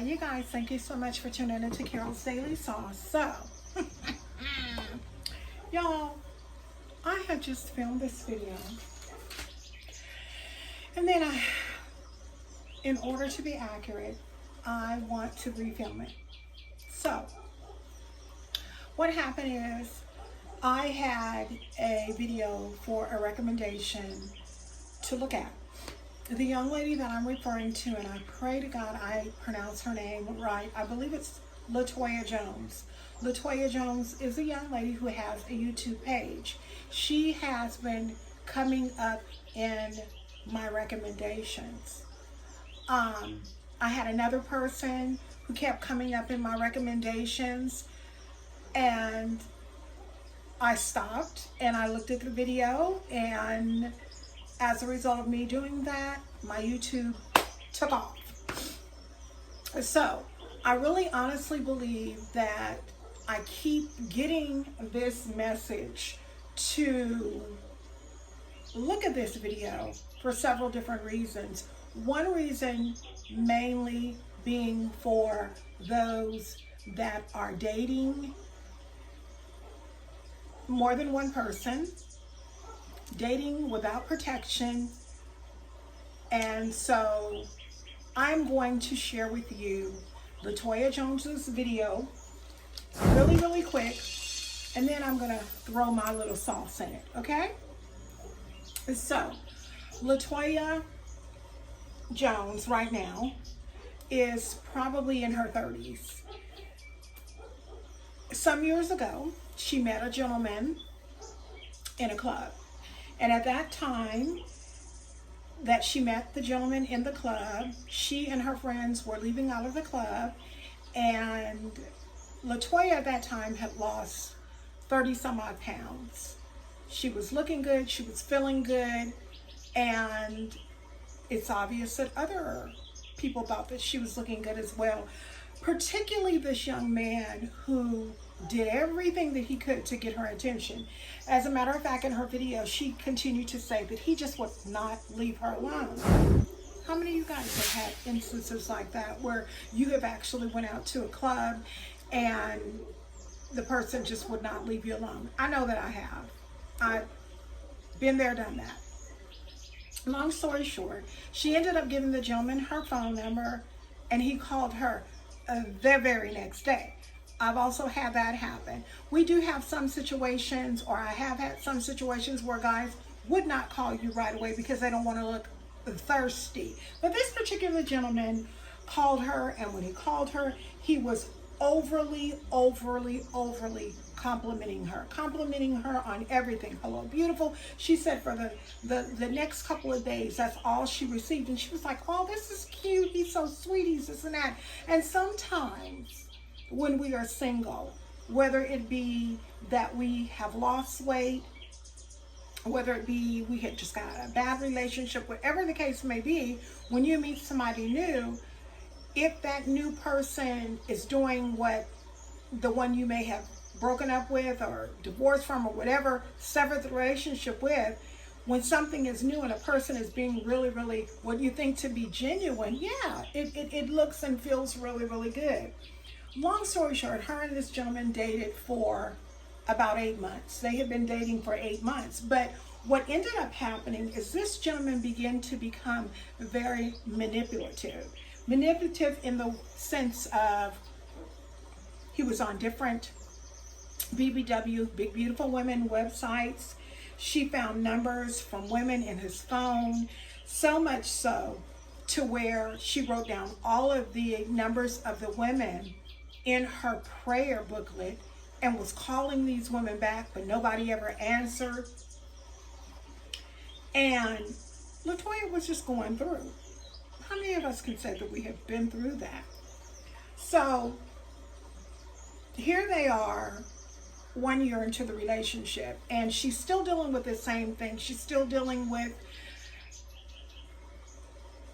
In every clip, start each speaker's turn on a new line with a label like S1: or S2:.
S1: you guys, thank you so much for tuning in to Carol's Daily Sauce. So, y'all, I had just filmed this video, and then in order to be accurate, I want to refilm it. So, what happened is, I had a video for a recommendation to look at. The young lady that I'm referring to, and I pray to God I pronounce her name right, I believe it's Latoija Jones. Latoija Jones is a young lady who has a YouTube page. She has been coming up in my recommendations. I had another person who kept coming up in my recommendations, and I stopped and I looked at the video, and as a result of me doing that, my YouTube took off. So I really honestly believe that I keep getting this message to look at this video for several different reasons. One reason mainly being for those that are dating more than one person, dating without protection. And so I'm going to share with you Latoija Jones's video really quick, and then I'm gonna throw my little sauce in it, okay? So Latoija Jones right now is probably in her 30s. Some years ago, she met a gentleman in a club. And at that time that she met the gentleman in the club, she and her friends were leaving out of the club, and Latoija at that time had lost 30 some odd pounds. She was looking good, she was feeling good, and it's obvious that other people thought that she was looking good as well, particularly this young man who did everything that he could to get her attention. As a matter of fact, in her video, she continued to say that he just would not leave her alone. How many of you guys have had instances like that where you have actually went out to a club and the person just would not leave you alone? I know that I have. I've been there, done that. Long story short, she ended up giving the gentleman her phone number, and he called her the very next day. I've also had that happen. We do have some situations, or I have had some situations where guys would not call you right away because they don't want to look thirsty. But this particular gentleman called her, and when he called her, he was overly complimenting her on everything. Hello, beautiful. She said for the next couple of days, that's all she received. And she was like, oh, this is cute. He's so sweet. He's this and that. And sometimes when we are single, whether it be that we have lost weight, whether it be we had just got a bad relationship, whatever the case may be, when you meet somebody new, if that new person is doing what the one you may have broken up with or divorced from or whatever, severed the relationship with, when something is new and a person is being really what you think to be genuine, yeah, it looks and feels really good. Long story short, her and this gentleman dated for about 8 months. They had been dating for 8 months. But what ended up happening is this gentleman began to become very manipulative. Manipulative in the sense of he was on different BBW, Big Beautiful Women websites. She found numbers from women in his phone, so much so to where she wrote down all of the numbers of the women in her prayer booklet and was calling these women back, but nobody ever answered. And Latoija was just going through. How many of us can say that we have been through that? So here they are 1 year into the relationship, and she's still dealing with the same thing. She's still dealing with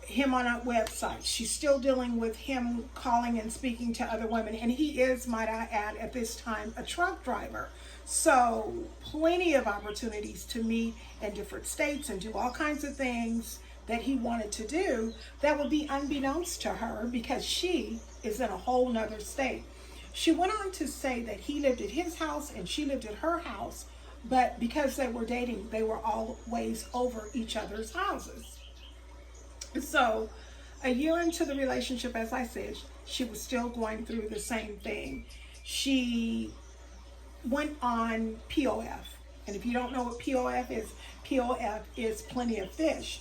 S1: him on a website. She's still dealing with him calling and speaking to other women. And he is, might I add, at this time, a truck driver. So plenty of opportunities to meet in different states and do all kinds of things that he wanted to do that would be unbeknownst to her because she is in a whole nother state. She went on to say that he lived at his house and she lived at her house, but because they were dating, they were always over each other's houses. So a year into the relationship, as I said, she was still going through the same thing. She went on POF. And if you don't know what POF is plenty of fish.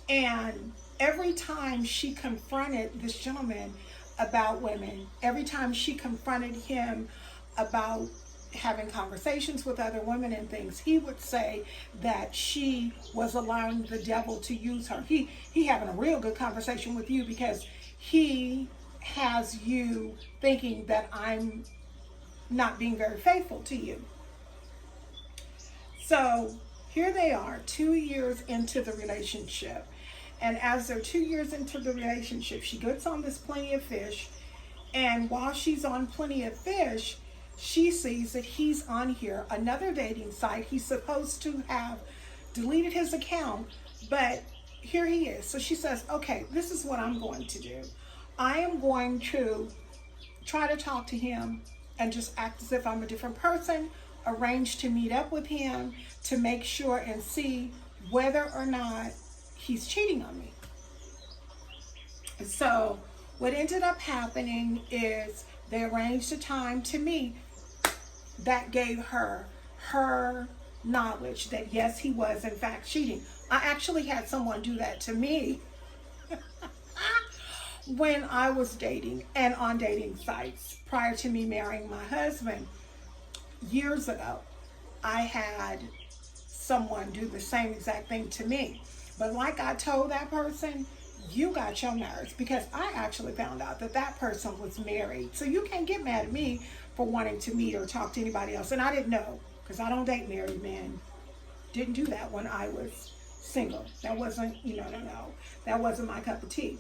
S1: And every time she confronted this gentleman about women, every time she confronted him about having conversations with other women and things, he would say that she was allowing the devil to use her. He having a real good conversation with you because he has you thinking that I'm not being very faithful to you. So here they are, 2 years into the relationship. And as they're 2 years into the relationship, she gets on this Plenty of Fish. And while she's on Plenty of Fish, she sees that he's on here, another dating site. He's supposed to have deleted his account, but here he is. So she says, okay, this is what I'm going to do. I am going to try to talk to him and just act as if I'm a different person, arrange to meet up with him to make sure and see whether or not he's cheating on me. So what ended up happening is they arranged a time to meet that gave her knowledge that yes, he was in fact cheating. I actually had someone do that to me when I was dating and on dating sites prior to me marrying my husband. Years ago, I had someone do the same exact thing to me. But like I told that person, you got your nerves, because I actually found out that that person was married. So you can't get mad at me for wanting to meet or talk to anybody else. And I didn't know, because I don't date married men. Didn't do that when I was single. That wasn't, no. That wasn't my cup of tea.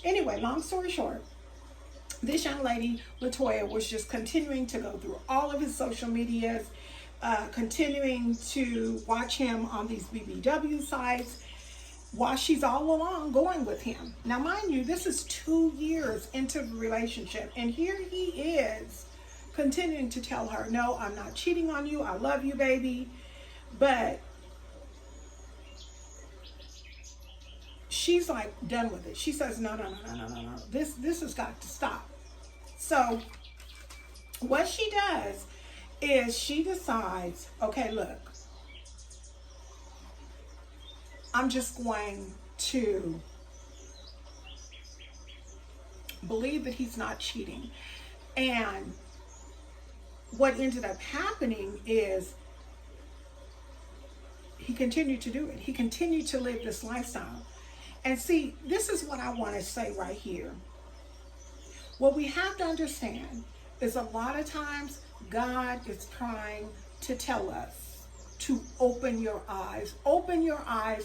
S1: Anyway, long story short, this young lady, Latoija, was just continuing to go through all of his social medias, continuing to watch him on these BBW sites, while she's all along going with him. Now, mind you, this is 2 years into the relationship, and here he is continuing to tell her, no, I'm not cheating on you. I love you, baby. But she's like done with it. She says, no. This has got to stop. So what she does is she decides, okay, look, I'm just going to believe that he's not cheating. And what ended up happening is he continued to do it. He continued to live this lifestyle. And see, this is what I want to say right here. What we have to understand is a lot of times God is trying to tell us to open your eyes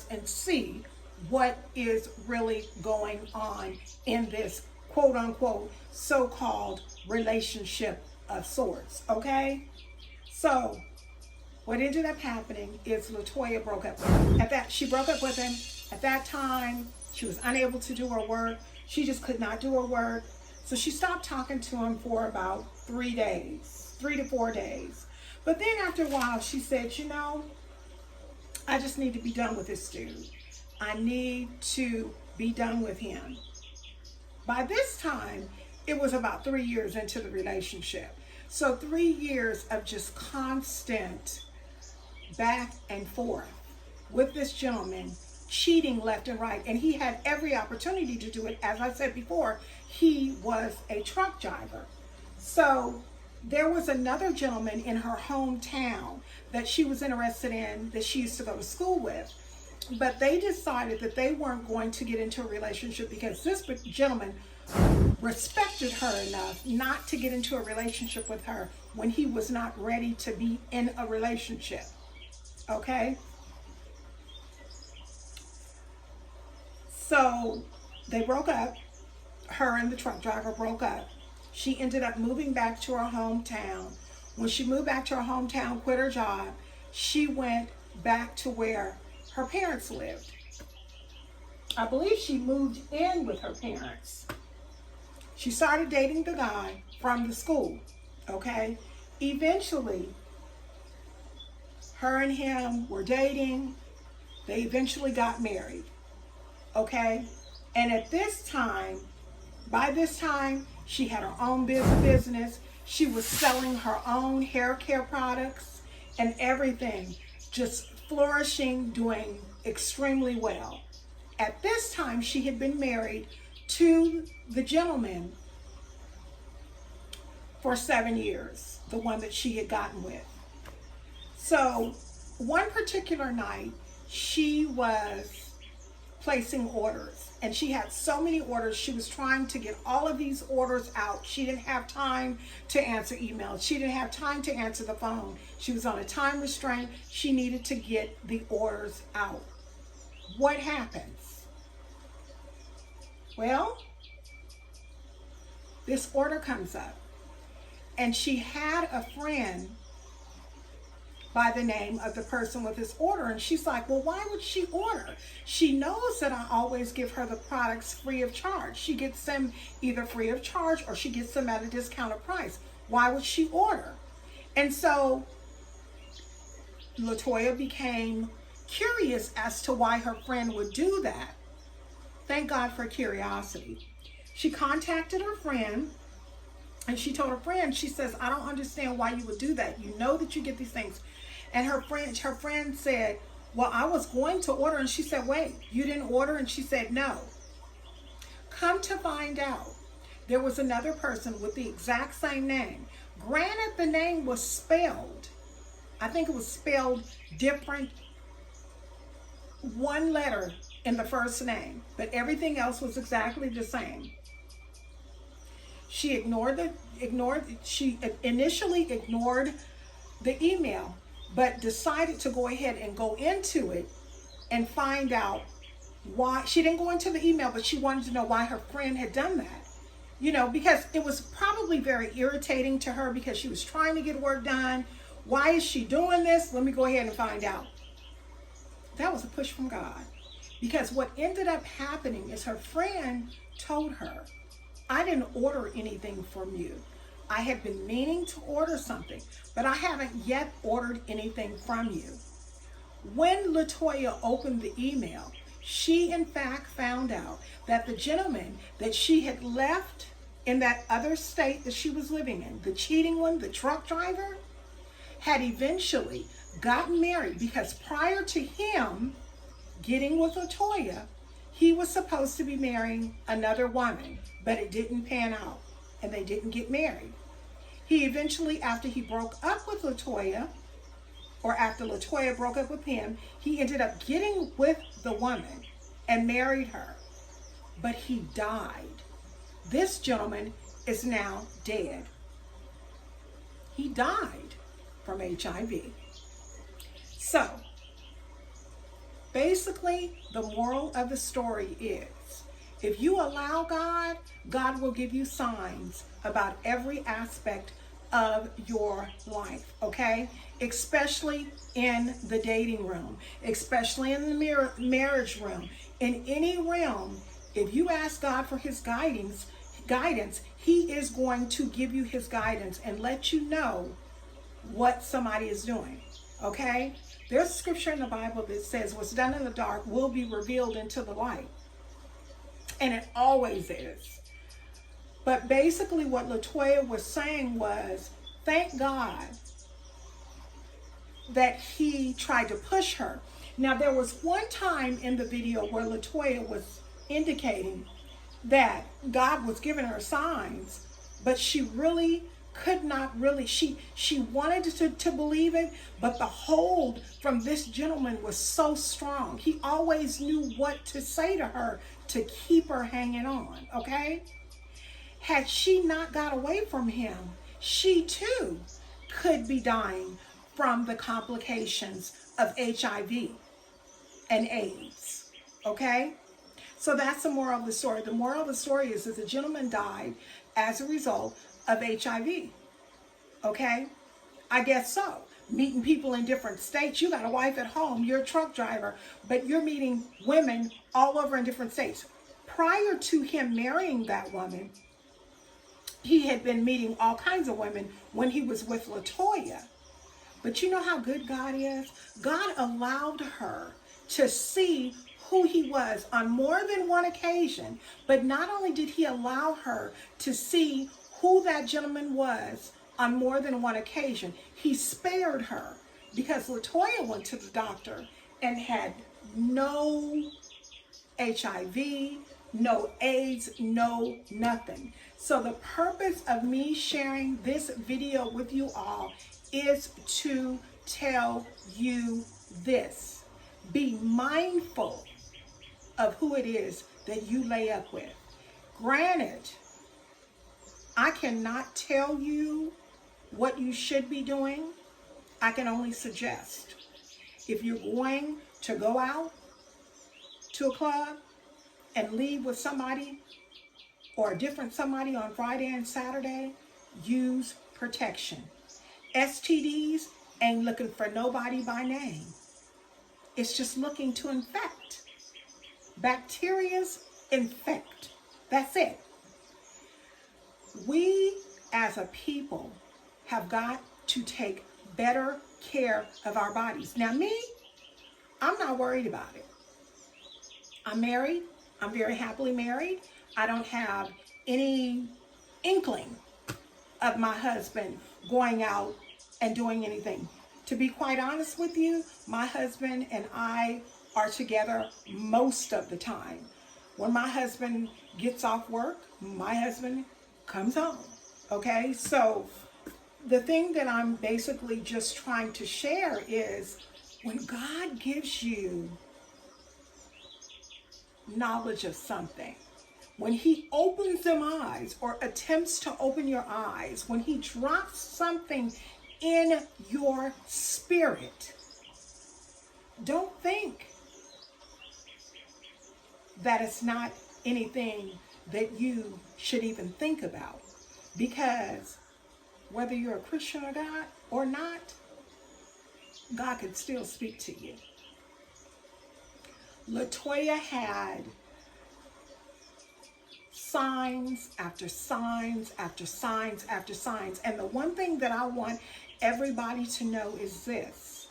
S1: and see what is really going on in this quote unquote so-called relationship of sorts. Okay, so what ended up happening is Latoija broke up with him. She broke up with him. At that time, she was unable to do her work. She just could not do her work. So she stopped talking to him for about 3 to 4 days. But then after a while, she said, I just need to be done with this dude. I need to be done with him. By this time, it was about 3 years into the relationship. So 3 years of just constant back and forth with this gentleman, cheating left and right. And he had every opportunity to do it. As I said before, he was a truck driver. So there was another gentleman in her hometown that she was interested in, that she used to go to school with. But they decided that they weren't going to get into a relationship because this gentleman respected her enough not to get into a relationship with her when he was not ready to be in a relationship. Okay? So they broke up. Her and the truck driver broke up. She ended up moving back to her hometown. When she moved back to her hometown, quit her job, she went back to where her parents lived. I believe she moved in with her parents. She started dating the guy from the school, okay? Eventually, her and him were dating. They eventually got married, okay? And at this time, by this time, she had her own business. She was selling her own hair care products and everything, just flourishing, doing extremely well. At this time, she had been married to the gentleman for 7 years, the one that she had gotten with. So one particular night, she was placing orders, and she had so many orders. She was trying to get all of these orders out. She didn't have time to answer emails. She didn't have time to answer the phone. She was on a time restraint. She needed to get the orders out. What happens? Well, this order comes up, and she had a friend by the name of the person with this order, and she's like, well, why would she order? She knows that I always give her the products free of charge. She gets them either free of charge or she gets them at a discounted price. Why would she order? And so Latoija became curious as to why her friend would do that. Thank God for curiosity. She contacted her friend, and she told her friend, she says, I don't understand why you would do that. You know that you get these things. And her friend said, well, I was going to order. And she said, wait, you didn't order? And she said, no. Come to find out, there was another person with the exact same name. Granted, the name was spelled, I think it was spelled different, one letter in the first name, but everything else was exactly the same. She initially ignored the email, but decided to go ahead and go into it and find out why. She didn't go into the email, but she wanted to know why her friend had done that. You know, because it was probably very irritating to her because she was trying to get work done. Why is she doing this? Let me go ahead and find out. That was a push from God. Because what ended up happening is her friend told her, I didn't order anything from you. I had been meaning to order something, but I haven't yet ordered anything from you. When Latoija opened the email, she in fact found out that the gentleman that she had left in that other state that she was living in, the cheating one, the truck driver, had eventually gotten married, because prior to him getting with Latoija, he was supposed to be marrying another woman, but it didn't pan out and they didn't get married. He eventually, after he broke up with Latoija, or after Latoija broke up with him, he ended up getting with the woman and married her, but he died. This gentleman is now dead. He died from HIV. So, basically, the moral of the story is, if you allow God, God will give you signs about every aspect of your life, okay? Especially in the dating room, especially in the marriage room. In any realm, if you ask God for his guidance, he is going to give you his guidance and let you know what somebody is doing, okay? There's a scripture in the Bible that says what's done in the dark will be revealed into the light. And it always is. But basically what Latoija was saying was, thank God that he tried to push her. Now, there was one time in the video where Latoija was indicating that God was giving her signs, but she really could not really, she wanted to believe it, but the hold from this gentleman was so strong. He always knew what to say to her to keep her hanging on, okay? Had she not got away from him, she too could be dying from the complications of HIV and AIDS, okay? So that's the moral of the story. The moral of the story is that the gentleman died as a result of HIV, okay? I guess so. meeting people in different states. You got a wife at home, you're a truck driver, but you're meeting women all over in different states. Prior to him marrying that woman, he had been meeting all kinds of women when he was with Latoija. But you know how good God is? God allowed her to see who he was on more than one occasion. But not only did he allow her to see who that gentleman was on more than one occasion, he spared her because Latoija went to the doctor and had no HIV, no AIDS, no nothing. So the purpose of me sharing this video with you all is to tell you this. Be mindful of who it is that you lay up with. Granted, I cannot tell you what you should be doing. I can only suggest. If you're going to go out to a club and leave with somebody or a different somebody on Friday and Saturday, use protection. STDs ain't looking for nobody by name. It's just looking to infect. Bacterias infect. That's it. We as a people have got to take better care of our bodies. Now me, I'm not worried about it. I'm married. I'm very happily married. I don't have any inkling of my husband going out and doing anything. To be quite honest with you, my husband and I are together most of the time. When my husband gets off work, my husband comes home. Okay, so the thing that I'm basically just trying to share is when God gives you knowledge of something, when he opens them eyes or attempts to open your eyes, when he drops something in your spirit, don't think that it's not anything that you should even think about, because whether you're a Christian or God or not, God could still speak to you. Latoija had signs after signs after signs after signs. And the one thing that I want everybody to know is this.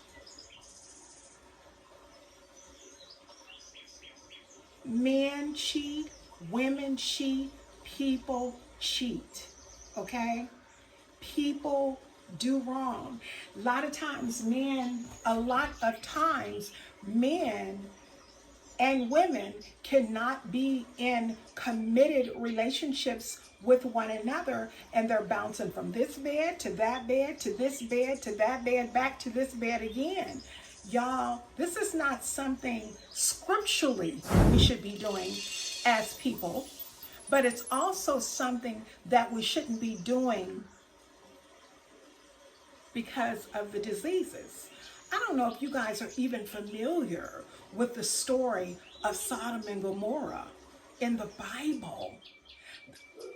S1: Men cheat, women cheat, people cheat, okay? People do wrong. A lot of times men and women cannot be in committed relationships with one another, and they're bouncing from this bed to that bed to this bed to that bed back to this bed again. Y'all, this is not something scripturally we should be doing as people, but it's also something that we shouldn't be doing because of the diseases. I don't know if you guys are even familiar with the story of Sodom and Gomorrah in the Bible.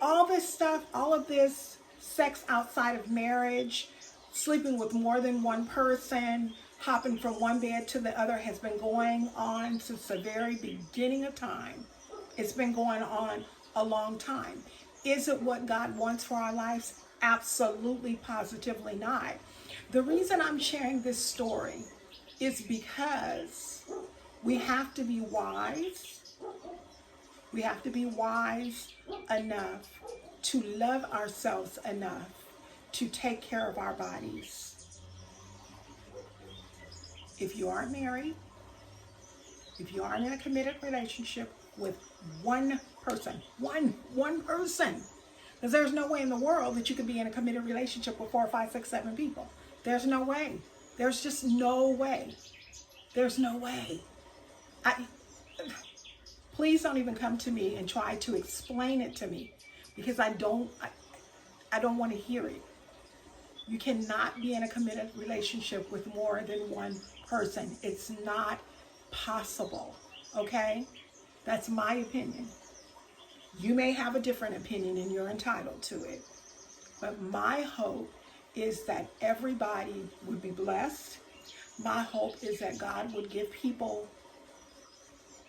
S1: All this stuff, all of this sex outside of marriage, sleeping with more than one person, hopping from one bed to the other has been going on since the very beginning of time. It's been going on a long time. Is it what God wants for our lives? Absolutely, positively not. The reason I'm sharing this story is because we have to be wise. We have to be wise enough to love ourselves enough to take care of our bodies. If you aren't married, if you aren't in a committed relationship with one person, one person, because there's no way in the world that you could be in a committed relationship with 4, 5, 6, 7 people. There's no way. There's just no way. There's no way. Please don't even come to me and try to explain it to me, because I don't want to hear it. You cannot be in a committed relationship with more than one person. It's not possible, okay? That's my opinion. You may have a different opinion and you're entitled to it. But my hope is that everybody would be blessed. My hope is that God would give people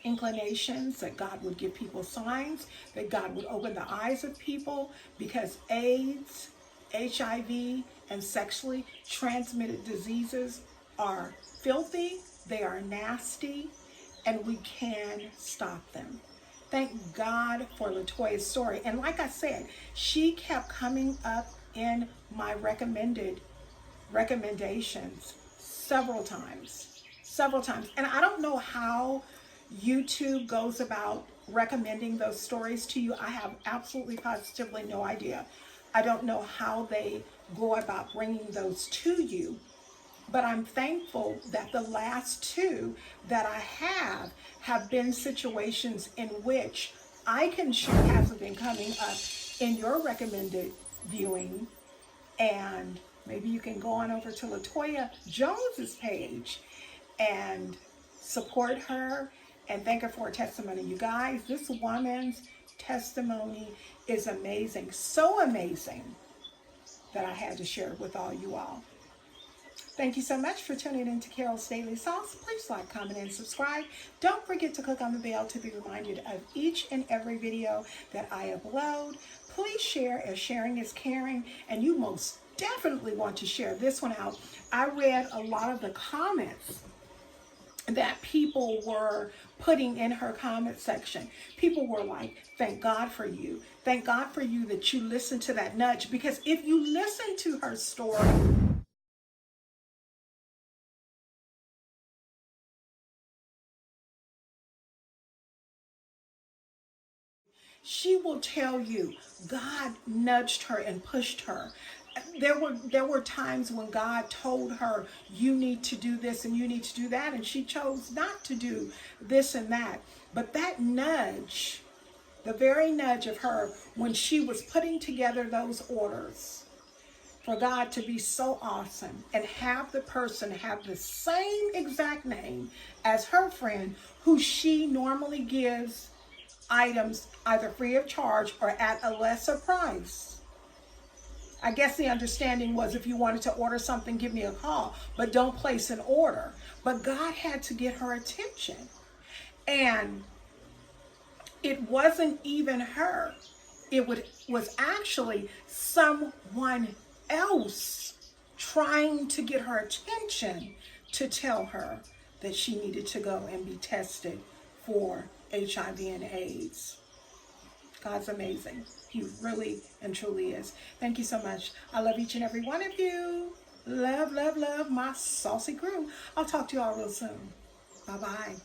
S1: inclinations, that God would give people signs, that God would open the eyes of people, because AIDS, HIV, and sexually transmitted diseases are filthy, they are nasty, and we can stop them. Thank God for Latoija's story. And like I said, she kept coming up in my recommendations several times. And I don't know how YouTube goes about recommending those stories to you. I have absolutely positively no idea. I don't know how they go about bringing those to you, but I'm thankful that the last two that I have been situations in which I can share hasn't been coming up in your recommended viewing. And maybe you can go on over to Latoija Jones's page and support her and thank her for her testimony. You guys, this woman's testimony is amazing. So amazing that I had to share it with all you all. Thank you so much for tuning in to Carol's Daily Sauce. Please like, comment, and subscribe. Don't forget to click on the bell to be reminded of each and every video that I upload. Please share, as sharing is caring, and you most definitely want to share this one out. I read a lot of the comments that people were putting in her comment section. People were like, thank God for you. Thank God for you that you listened to that nudge. Because if you listen to her story, she will tell you God nudged her and pushed her. There were times when God told her, you need to do this and you need to do that, and she chose not to do this and that. But that nudge, the very nudge of her when she was putting together those orders, for God to be so awesome and have the person have the same exact name as her friend, who she normally gives items either free of charge or at a lesser price. I guess the understanding was, if you wanted to order something, give me a call, but don't place an order. But God had to get her attention. And it wasn't even her. It was actually someone else trying to get her attention to tell her that she needed to go and be tested for HIV and AIDS. God's amazing. He really and truly is. Thank you so much. I love each and every one of you. Love, love, love my Saucy Crew. I'll talk to you all real soon. Bye-bye.